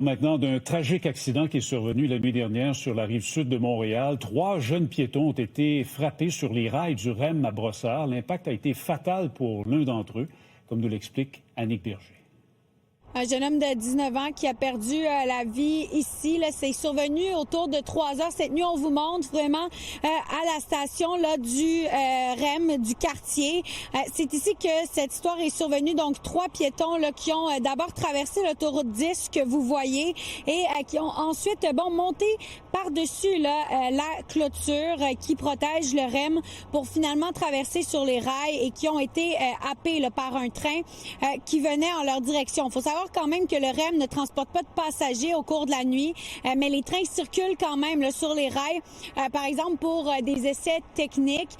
Maintenant, d'un tragique accident qui est survenu la nuit dernière sur la rive sud de Montréal. 3 jeunes piétons ont été frappés sur les rails du REM à Brossard. L'impact a été fatal pour l'un d'entre eux, comme nous l'explique Annick Berger. Un jeune homme de 19 ans qui a perdu la vie ici. C'est survenu autour de 3 heures cette nuit. On vous montre vraiment à la station là, du REM du quartier. C'est ici que cette histoire est survenue. Donc, 3 piétons là, qui ont d'abord traversé l'autoroute 10 que vous voyez et qui ont ensuite monté par-dessus la clôture qui protège le REM pour finalement traverser sur les rails et qui ont été happés là, par un train qui venait en leur direction. Il faut savoir quand même que le REM ne transporte pas de passagers au cours de la nuit, mais les trains circulent quand même là, sur les rails, par exemple pour des essais techniques.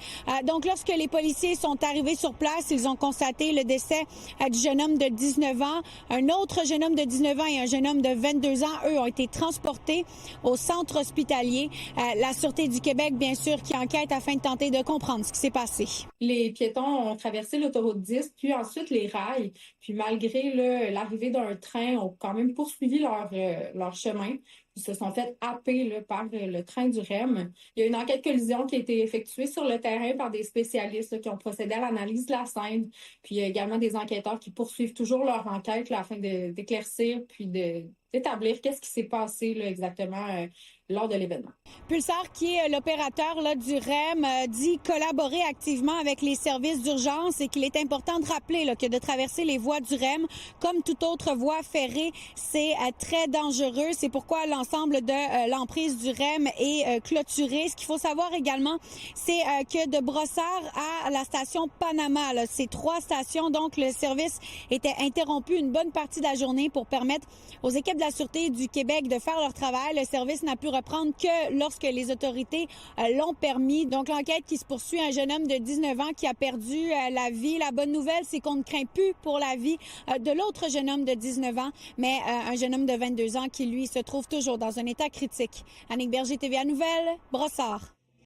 Donc, lorsque les policiers sont arrivés sur place, ils ont constaté le décès du jeune homme de 19 ans. Un autre jeune homme de 19 ans et un jeune homme de 22 ans, eux, ont été transportés au centre hospitalier. La Sûreté du Québec, bien sûr, qui enquête afin de tenter de comprendre ce qui s'est passé. Les piétons ont traversé l'autoroute 10, puis ensuite les rails. Puis malgré l'arrivée d'un train, ont quand même poursuivi leur chemin. Ils se sont fait happer là, par le train du REM. Il y a une enquête collision qui a été effectuée sur le terrain par des spécialistes là, qui ont procédé à l'analyse de la scène. Puis il y a également des enquêteurs qui poursuivent toujours leur enquête là, afin d'éclaircir puis d'établir qu'est-ce qui s'est passé là, exactement lors de l'événement. Pulsar, qui est l'opérateur là, du REM, dit collaborer activement avec les services d'urgence et qu'il est important de rappeler là, que de traverser les voies du REM, comme toute autre voie ferrée, c'est très dangereux. C'est pourquoi l'ensemble de l'emprise du REM est clôturé. Ce qu'il faut savoir également, c'est que de Brossard à la station Panama, là, ces 3 stations, donc le service était interrompu une bonne partie de la journée pour permettre aux équipes de la Sûreté du Québec de faire leur travail. Le service n'a pu reprendre que lorsque les autorités l'ont permis. Donc, l'enquête qui se poursuit, un jeune homme de 19 ans qui a perdu la vie. La bonne nouvelle, c'est qu'on ne craint plus pour la vie de l'autre jeune homme de 19 ans, mais un jeune homme de 22 ans qui, lui, se trouve toujours dans un état critique. Annick Berger, TVA Nouvelles, Brossard.